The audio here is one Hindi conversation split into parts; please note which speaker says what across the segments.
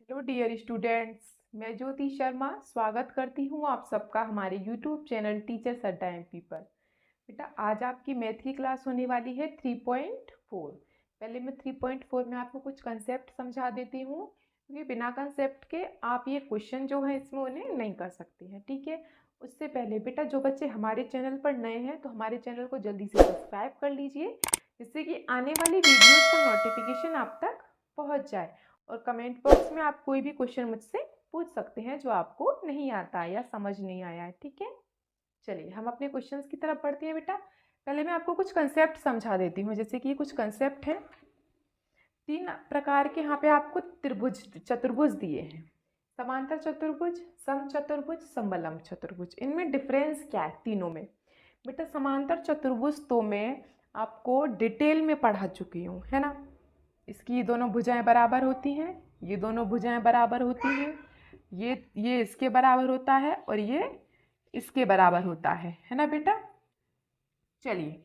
Speaker 1: हेलो डियर स्टूडेंट्स, मैं ज्योति शर्मा स्वागत करती हूँ आप सबका हमारे यूट्यूब चैनल टीचर्स अड्डा एमपी पर। बेटा आज आपकी मैथ की क्लास होने वाली है 3.4। पहले मैं 3.4 में आपको कुछ कंसेप्ट समझा देती हूँ, क्योंकि बिना कंसेप्ट के आप ये क्वेश्चन जो है इसमें उन्हें नहीं कर सकते हैं। ठीक है, उससे पहले बेटा जो बच्चे हमारे चैनल पर नए हैं तो हमारे चैनल को जल्दी से सब्सक्राइब कर लीजिए, जिससे कि आने वाली वीडियोज़ का नोटिफिकेशन आप तक पहुँच जाए। और कमेंट बॉक्स में आप कोई भी क्वेश्चन मुझसे पूछ सकते हैं जो आपको नहीं आता है या समझ नहीं आया है। ठीक है, चलिए हम अपने क्वेश्चंस की तरफ बढ़ते हैं। बेटा पहले मैं आपको कुछ कंसेप्ट समझा देती हूँ, जैसे कि ये कुछ कंसेप्ट हैं। 3 प्रकार के यहाँ पे आपको त्रिभुज चतुर्भुज दिए हैं, समांतर चतुर्भुज, समचतुर्भुज, समबलम चतुर्भुज। इनमें डिफरेंस क्या है तीनों में? बेटा समांतर चतुर्भुज तो मैं आपको डिटेल में पढ़ा चुकी हूँ, है ना। इसकी दोनों भुजाएं बराबर होती हैं, ये दोनों भुजाएं बराबर होती हैं, ये इसके बराबर होता है और ये इसके बराबर होता है ना बेटा। चलिए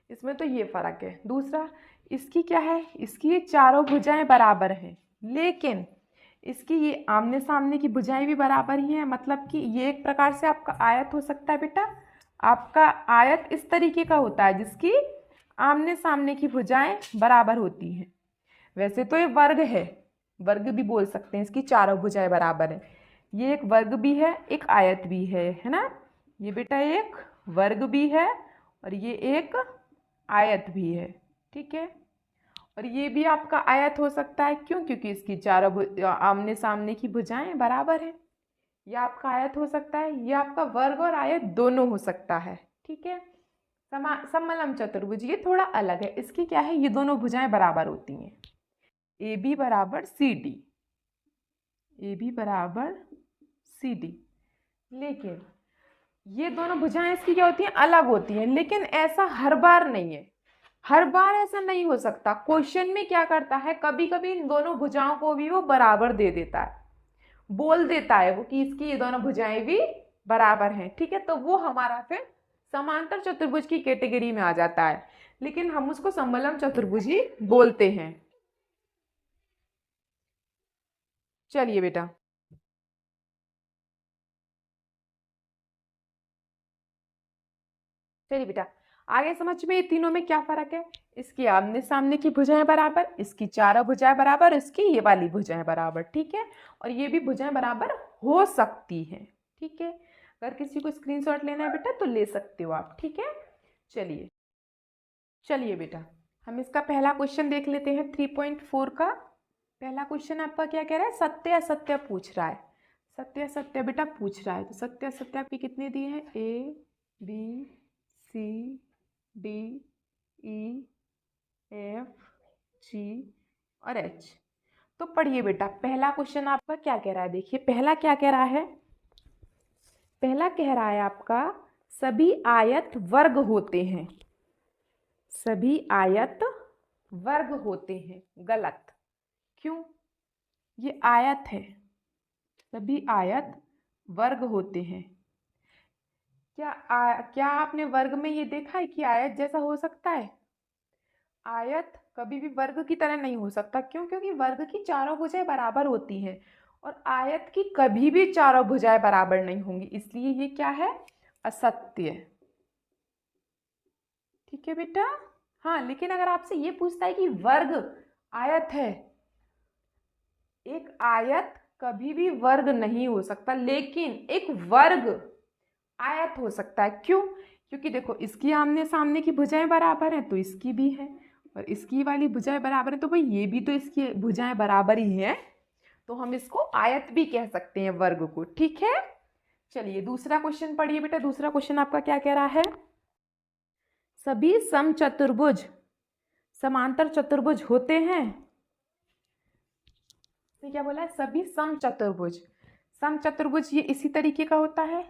Speaker 1: इसमें तो ये फर्क है। दूसरा इसकी क्या है, इसकी ये चारों भुजाएं बराबर हैं, लेकिन इसकी ये आमने सामने की भुजाएं भी बराबर ही हैं। मतलब कि ये एक प्रकार से आपका आयत हो सकता है बेटा। आपका आयत इस तरीके का होता है जिसकी आमने सामने की भुजाएं बराबर होती हैं। वैसे तो ये वर्ग है, वर्ग भी बोल सकते हैं, इसकी चारों भुजाएं बराबर है। ये एक वर्ग भी है, एक आयत भी है ना। ये बेटा एक वर्ग भी है और ये एक आयत भी है। ठीक है, और ये भी आपका आयत हो सकता है। क्यों? क्योंकि इसकी चारों आमने सामने की भुजाएं बराबर है। ये आपका आयत हो सकता है, ये आपका वर्ग और आयत दोनों हो सकता है। ठीक है, समलम चतुर्भुज ये थोड़ा अलग है। इसकी क्या है, ये दोनों भुजाएं बराबर होती हैं। ए बी बराबर सी डी, ए बी बराबर सी डी। लेकिन ये दोनों भुजाएं इसकी क्या होती हैं, अलग होती हैं। लेकिन ऐसा हर बार नहीं है, हर बार ऐसा नहीं हो सकता। क्वेश्चन में क्या करता है, कभी कभी इन दोनों भुजाओं को भी वो बराबर दे देता है, बोल देता है वो कि इसकी ये दोनों भुजाएं भी बराबर हैं। ठीक है, तो वो हमारा फिर समांतर चतुर्भुज की कैटेगरी में आ जाता है, लेकिन हम उसको समलम चतुर्भुज ही बोलते हैं। चलिए बेटा चलिए बेटा आगे समझ में, ये तीनों में क्या फर्क है। इसकी आमने सामने की भुजाएं बराबर, इसकी चारों भुजाएं बराबर, इसकी ये वाली भुजाएं बराबर। ठीक है, और ये भी भुजाएं बराबर हो सकती हैं। ठीक है, अगर किसी को स्क्रीनशॉट लेना है बेटा तो ले सकते हो आप। ठीक है, चलिए चलिए बेटा हम इसका पहला क्वेश्चन देख लेते हैं 3.4 का। पहला क्वेश्चन आपका क्या कह रहा है, सत्य असत्य पूछ रहा है। सत्य असत्य बेटा पूछ रहा है, तो सत्य असत्य आपके कितने दिए हैं, A B C D E F G और एच। तो पढ़िए बेटा पहला क्वेश्चन आपका क्या कह रहा है। देखिए पहला क्या कह रहा है, पहला कह रहा है आपका सभी आयत वर्ग होते हैं, सभी आयत वर्ग होते हैं। गलत। क्यों? ये आयत है, सभी आयत वर्ग होते हैं। क्या आपने वर्ग में ये देखा है कि आयत जैसा हो सकता है? आयत कभी भी वर्ग की तरह नहीं हो सकता। क्यों? क्योंकि वर्ग की चारों भुजाएं बराबर होती हैं और आयत की कभी भी चारों भुजाएं बराबर नहीं होंगी, इसलिए ये क्या है, असत्य। ठीक है बेटा। हाँ, लेकिन अगर आपसे ये पूछता है कि वर्ग आयत है, एक आयत कभी भी वर्ग नहीं हो सकता, लेकिन एक वर्ग आयत हो सकता है। क्यों? क्योंकि देखो इसकी आमने सामने की भुजाएं बराबर हैं तो इसकी भी है, और इसकी वाली भुजाएं बराबर है तो भाई ये भी तो इसकी भुजाएं बराबर ही हैं, तो हम इसको आयत भी कह सकते हैं, वर्ग को। ठीक है, चलिए दूसरा क्वेश्चन पढ़िए बेटा। दूसरा क्वेश्चन आपका क्या कह रहा है, सभी समचतुर्भुज समांतर चतुर्भुज होते हैं। तो क्या बोला है, सभी समचतुर्भुज। समचतुर्भुज ये इसी तरीके का होता है।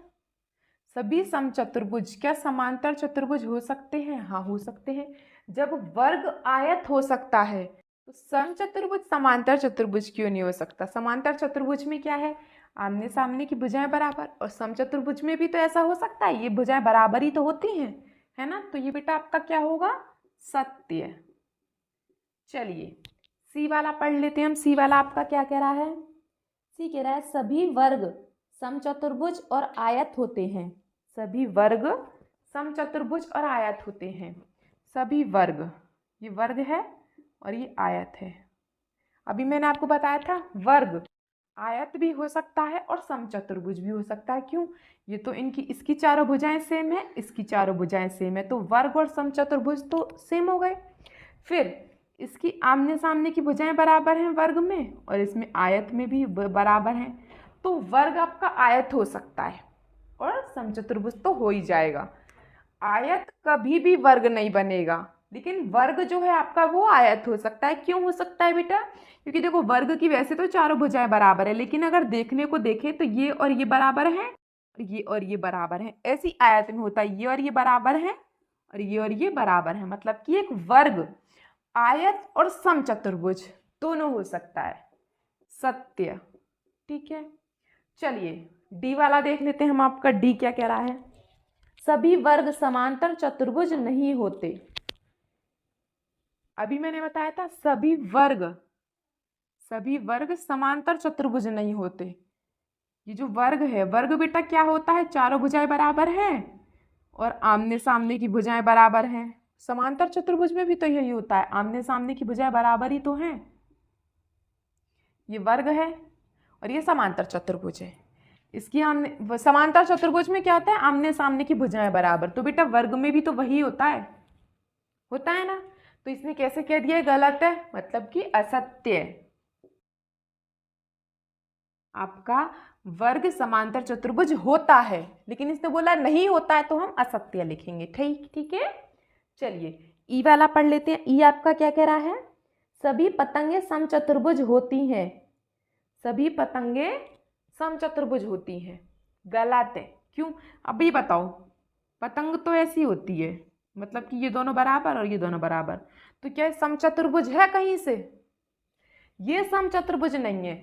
Speaker 1: सभी समचतुर्भुज क्या समांतर चतुर्भुज हो सकते हैं? हाँ हो सकते हैं। जब वर्ग आयत हो सकता है तो समचतुर्भुज समांतर चतुर्भुज क्यों नहीं हो सकता? समांतर चतुर्भुज में क्या है, आमने सामने की भुजाएं बराबर, और समचतुर्भुज में भी तो ऐसा हो सकता है, ये भुजाएं बराबर ही तो होती हैं, है ना। तो ये बेटा आपका क्या होगा, सत्य। चलिए सी वाला पढ़ लेते हैं हम। सी वाला आपका क्या कह रहा है, सी कह रहा है सभी वर्ग समचतुर्भुज और आयत होते हैं। सभी वर्ग समचतुर्भुज और आयत होते हैं। सभी वर्ग, ये वर्ग है और ये आयत है। अभी मैंने आपको बताया था वर्ग आयत भी हो सकता है और समचतुर्भुज भी हो सकता है। क्यों? ये तो इसकी चारों भुजाएं सेम है, इसकी चारों भुजाएं सेम है, तो वर्ग और समचतुर्भुज तो सेम हो गए। फिर इसकी आमने सामने की भुजाएं बराबर हैं वर्ग में, और इसमें आयत में भी बराबर हैं, तो वर्ग आपका आयत हो सकता है और समचतुर्भुज तो हो ही जाएगा। आयत कभी भी वर्ग नहीं बनेगा, लेकिन वर्ग जो है आपका वो आयत हो सकता है। क्यों हो सकता है बेटा? क्योंकि देखो वर्ग की वैसे तो चारों भुजाएं बराबर है, लेकिन अगर देखने को देखें तो ये और ये बराबर हैं और ये बराबर हैं। ऐसी आयत में होता है ये और ये बराबर हैं और ये बराबर हैं, मतलब कि एक वर्ग आयत और समचतुर्भुज दोनों हो सकता है। सत्य। ठीक है, चलिए डी वाला देख लेते हैं हम। आपका डी क्या कह रहा है? सभी वर्ग समांतर चतुर्भुज नहीं होते। अभी मैंने बताया था सभी वर्ग समांतर चतुर्भुज नहीं होते। ये जो वर्ग है, वर्ग बेटा क्या होता है? चारों भुजाएं बराबर हैं और आमने सामने की भुजाएं बराबर हैं। समांतर चतुर्भुज में भी तो यही होता है, आमने सामने की भुजाएं बराबर ही तो हैं। ये वर्ग है और ये समांतर चतुर्भुज है। इसकी आमने समांतर चतुर्भुज में क्या होता है? आमने सामने की भुजाएं बराबर। तो बेटा वर्ग में भी तो वही होता है ना। तो इसने कैसे कह दिया गलत है, मतलब कि असत्य है। आपका वर्ग समांतर चतुर्भुज होता है, लेकिन इसने बोला नहीं होता है, तो हम असत्य लिखेंगे। ठीक है, चलिए ई वाला पढ़ लेते हैं। ई आपका क्या कह रहा है? सभी पतंगे समचतुर्भुज होती हैं। सभी पतंगे समचतुर्भुज होती हैं। गलत है। क्यों? अभी बताओ, पतंग तो ऐसी होती है, मतलब कि ये दोनों बराबर और ये दोनों बराबर, तो क्या समचतुर्भुज है कहीं से? ये समचतुर्भुज नहीं है।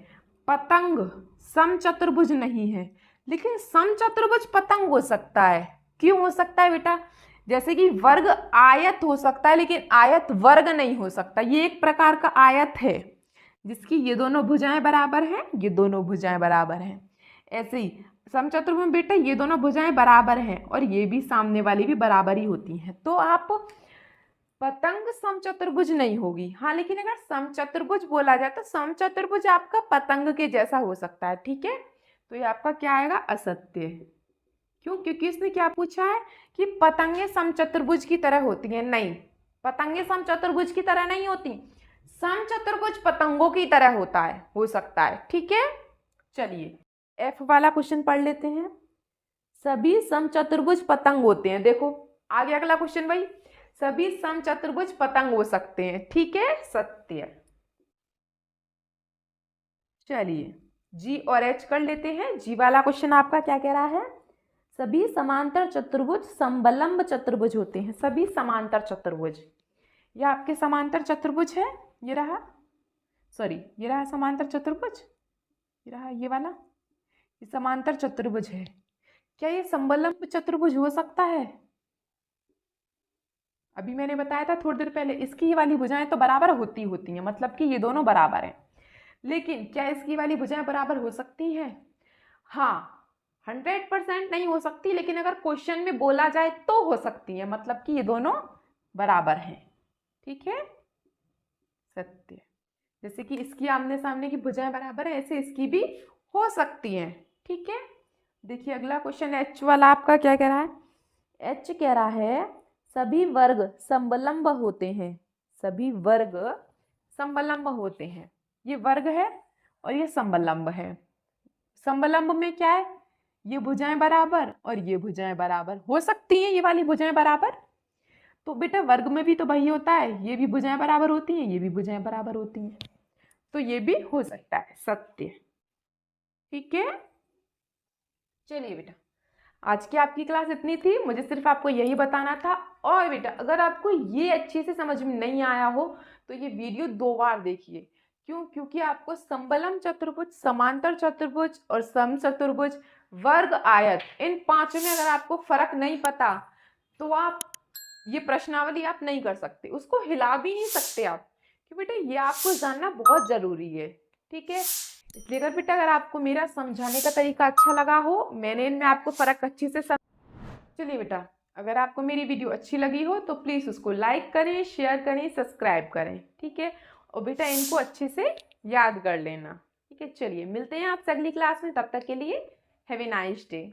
Speaker 1: पतंग समचतुर्भुज नहीं है, लेकिन समचतुर्भुज पतंग हो सकता है। क्यों हो सकता है बेटा? जैसे कि वर्ग आयत हो सकता है, लेकिन आयत वर्ग नहीं हो सकता। ये एक प्रकार का आयत है जिसकी ये दोनों भुजाएं बराबर हैं, ये दोनों भुजाएं बराबर हैं। ऐसे ही समचतुर्भुज में बेटा ये दोनों भुजाएं बराबर हैं और ये भी सामने वाली भी बराबर ही होती हैं, तो आप पतंग समचतुर्भुज नहीं होगी। हाँ, लेकिन अगर समचतुर्भुज बोला जाए तो समचतुर्भुज आपका पतंग के जैसा हो सकता है। ठीक है, तो ये आपका क्या आएगा? असत्य। क्यों? क्योंकि इसने क्या पूछा है कि पतंगे समचतुर्भुज की तरह होती हैं। नहीं, पतंगे समचतुर्भुज की तरह नहीं होती, समचतुर्भुज पतंगों की तरह होता है, हो सकता है। ठीक है, चलिए एफ वाला क्वेश्चन पढ़ लेते हैं। सभी समचतुर्भुज पतंग होते हैं। देखो आगे अगला क्वेश्चन भाई, सभी समचतुर्भुज पतंग हो सकते हैं। ठीक है, सत्य। चलिए जी और एच कर लेते हैं। जी वाला क्वेश्चन आपका क्या कह रहा है? सभी समांतर चतुर्भुज समबलंब चतुर्भुज होते हैं। सभी समांतर चतुर्भुज, यह आपके समांतर चतुर्भुज है, ये रहा, सॉरी ये रहा समांतर चतुर्भुज, ये रहा ये वाला, ये समांतर चतुर्भुज है। क्या ये समबलंब चतुर्भुज हो सकता है? अभी मैंने बताया था थोड़ी देर पहले, इसकी ये वाली भुजाएं तो बराबर होती हैं, मतलब कि ये दोनों बराबर हैं, लेकिन क्या इसकी वाली भुजाएं बराबर हो सकती हैं? हाँ, 100% नहीं हो सकती, लेकिन अगर क्वेश्चन में बोला जाए तो हो सकती है, मतलब कि ये दोनों बराबर हैं। ठीक है, सत्य। जैसे कि इसकी आमने सामने की भुजाएं बराबर है, ऐसे इसकी भी हो सकती हैं। ठीक है, देखिए अगला क्वेश्चन एच वाला आपका क्या कह रहा है? एच कह रहा है सभी वर्ग समबलंब होते हैं। सभी वर्ग समबलंब होते हैं। ये वर्ग है और ये समबलंब है। समबलंब में क्या है? ये भुजाएं बराबर और ये भुजाएं बराबर हो सकती हैं, ये वाली भुजाएं बराबर। तो बेटा वर्ग में भी तो वही होता है, ये भी भुजाएं बराबर होती हैं, ये भी भुजाएं बराबर होती हैं, तो ये भी हो सकता है। सत्य। ठीक है, चलिए बेटा आज की आपकी क्लास इतनी थी, मुझे सिर्फ आपको यही बताना था। और बेटा अगर आपको ये अच्छे से समझ में नहीं आया हो तो ये वीडियो 2 बार देखिए। क्यों? क्योंकि आपको समबलंब चतुर्भुज, समांतर चतुर्भुज और समचतुर्भुज, वर्ग, आयत, इन 5 में अगर आपको फर्क नहीं पता तो आप ये प्रश्नावली आप नहीं कर सकते, उसको हिला भी नहीं सकते आप, कि बेटा ये आपको जानना बहुत जरूरी है। ठीक है, इसलिए अगर बेटा अगर आपको मेरा समझाने का तरीका अच्छा लगा हो, मैंने इनमें आपको फ़र्क अच्छे से चलिए बेटा, अगर आपको मेरी वीडियो अच्छी लगी हो तो प्लीज़ उसको लाइक करें, शेयर करें, सब्सक्राइब करें, ठीक है। और बेटा इनको अच्छे से याद कर लेना, ठीक है। चलिए मिलते हैं आपसे अगली क्लास में, तब तक के लिए हैव ए नाइस डे।